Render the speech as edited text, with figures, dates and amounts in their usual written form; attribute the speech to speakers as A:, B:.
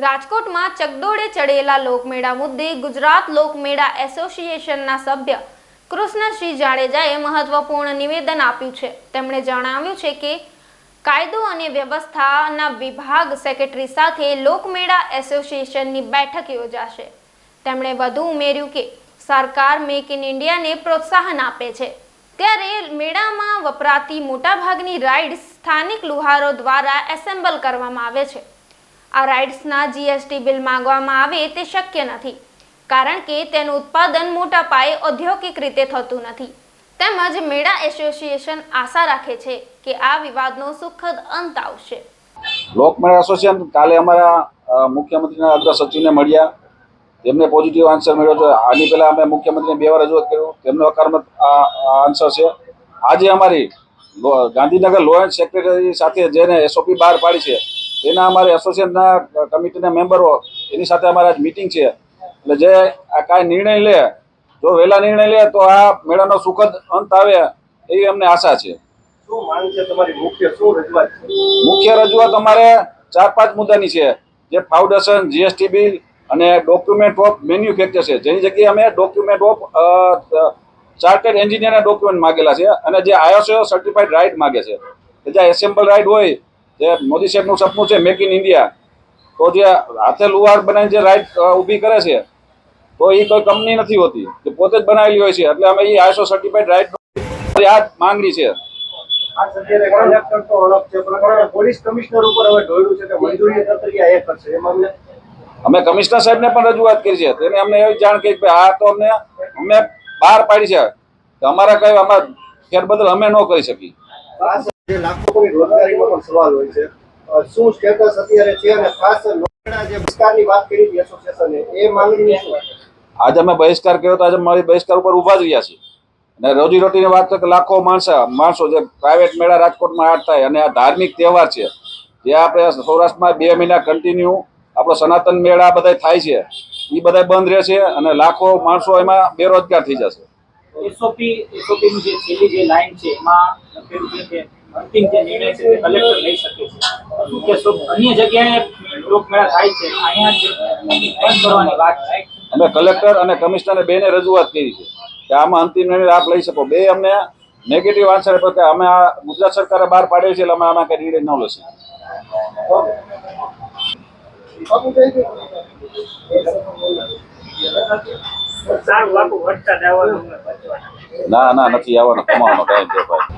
A: રાજકોટમાં ચકડોળે ચડેલા લોકમેળા મુદ્દે ગુજરાત લોકમેળા એસોસિએશનના સભ્ય કૃષ્ણસિંહ જાડેજાએ મહત્વપૂર્ણ નિવેદન આપ્યું છે। તેમણે જણાવ્યું છે કે કાયદો અને વ્યવસ્થાના વિભાગ સેક્રેટરી સાથે લોકમેળા એસોસિએશનની બેઠક યોજાશે। તેમણે વધુ ઉમેર્યું કે સરકાર મેક ઇન ઇન્ડિયાને પ્રોત્સાહન આપે છે, ત્યારે મેળામાં વપરાતી મોટાભાગની રાઇડ્સ સ્થાનિક લુહારો દ્વારા એસેમ્બલ કરવામાં આવે છે। આ રાઇડ્સના જીએસટી બિલ માંગવામાં આવે તે શક્ય નથી, કારણ કે તેનું ઉત્પાદન મોટા પાયે ઔદ્યોગિક રીતે થતું નથી। તેમજ મેળા એસોસિએશન આશા રાખે છે કે આ વિવાદનો સુખદ અંત આવશે।
B: લોકમેળા એસોસિએશન કાલે અમારા મુખ્યમંત્રીના અગ્ર સચિવને મળ્યા, તેમને પોઝિટિવ આન્સર મળ્યો છે। આની પહેલાં અમે મુખ્યમંત્રીને 2 વાર રજૂઆત કર્યું, તેમનો હકારાત્મક આન્સર છે। આજે અમારી ગાંધીનગર લો એન્ડ સેક્રેટરી સાથે જેને એસઓપી બહાર પાડી છે, તેના અમારે એસોસિએશનના કમિટીના મેમ્બરો એની સાથે અમારા મીટિંગ છે। એટલે જે આ કાંઈ નિર્ણય લે, જો વહેલા નિર્ણય લે તો આ મેળાનો સુખદ અંત આવે એવી અમને આશા છે।
C: શું માંગ છે તમારી? શું રજૂઆત છે?
B: મુખ્ય રજૂઆત અમારે 4-5 મુદ્દાની છે, જે ફાઉન્ડેશન, જીએસટી બિલ અને ડોક્યુમેન્ટ ઓફ મેન્યુફેક્ચર છે, જેની જગ્યાએ અમે ડોક્યુમેન્ટ ઓફ ચાર્ટર્ડ એન્જિનિયરના ડોક્યુમેન્ટ માગેલા છે, અને જે આઈએસઓ સર્ટિફાઈડ રાઇડ માગે છે કે જે એસેમ્બલ રાઇડ હોય, જે મોદી સાહેબનું સપનું છે મેક ઇન ઇન્ડિયા, તો જે હાથે લુહાર બનાવીને જે રાઇડ ઊભી કરે છે, તો એ કોઈ કંપની નથી હોતી, જે પોતે જ બનાવેલી હોય છે। એટલે અમે એ આઈએસઓ સર્ટિફાઈડ રાઇડ આ માંગણી છે।
C: આ સત્યને કલેક્ટર તો અલગ છે, પણ પોલીસ કમિશનર ઉપર હવે ઢોળ્યું છે કે મંજૂરી પ્રક્રિયા એ કરશે। એ મામલે
B: અમે કમિશનર સાહેબને પણ રજૂઆત કરી છે, તેને અમને એવી જાણ કરી કે આ તો અમે બહાર પાડી છે કે અમારા કઈ આમાં ફેરબદલ અમે ન કરી શકી।
C: જે લાખોની રોજગારીનો પણ સવાલ હોય છે, શું સ્ટેટસ અત્યારે છે? અને ખાસ લોકમેળા જે બહિષ્કારની વાત કરી હતી એસોસિએશને, એ માંગણી શું?
B: આજે અમે બહિષ્કાર કર્યો તો આજે મારી બહિષ્કાર ઉપર ઊભા જ રહ્યા છીએ, અને રોજીરોટીની વાત તો લાખો માણસો જે પ્રાઇવેટ મેળા રાજકોટમાં આર્ટ થાય, અને આ ધાર્મિક તહેવાર છે, જે આપણે સૌરાષ્ટ્રમાં 2 મહિના કન્ટિન્યુ આપણો સનાતન મેળા બધા થાય છે, એ બધા બંધ રહેશે અને લાખો માણસો એમાં બેરોજગાર થઈ જશે।
D: એસઓપીની જે છેલ્લી જે લાઈન છે એમાં લખેલું છે કે અંતિમ જે નિર્ણય છે તે કલેક્ટર લઈ શકે છે, કે અન્ય જગ્યાએ લોકમેળા થાય છે, અહીંયા જ બંધ કરવાની વાત છે।
B: અમે કલેક્ટર અને કમિશનરને બેને રજૂઆત કરી છે કે આમાં અંતિમ નિર્ણય આપ લઈ શકો। બે અમને નેગેટિવ આન્સર આપ્યો કે અમે આ ગુજરાત સરકારે બહાર પાડેલી છે, એટલે અમે આમાં કંઈ નિર્ણય ન લઈશું। ના નથી આવવાનો, કમાવાનો ટાઈમ છે ભાઈ।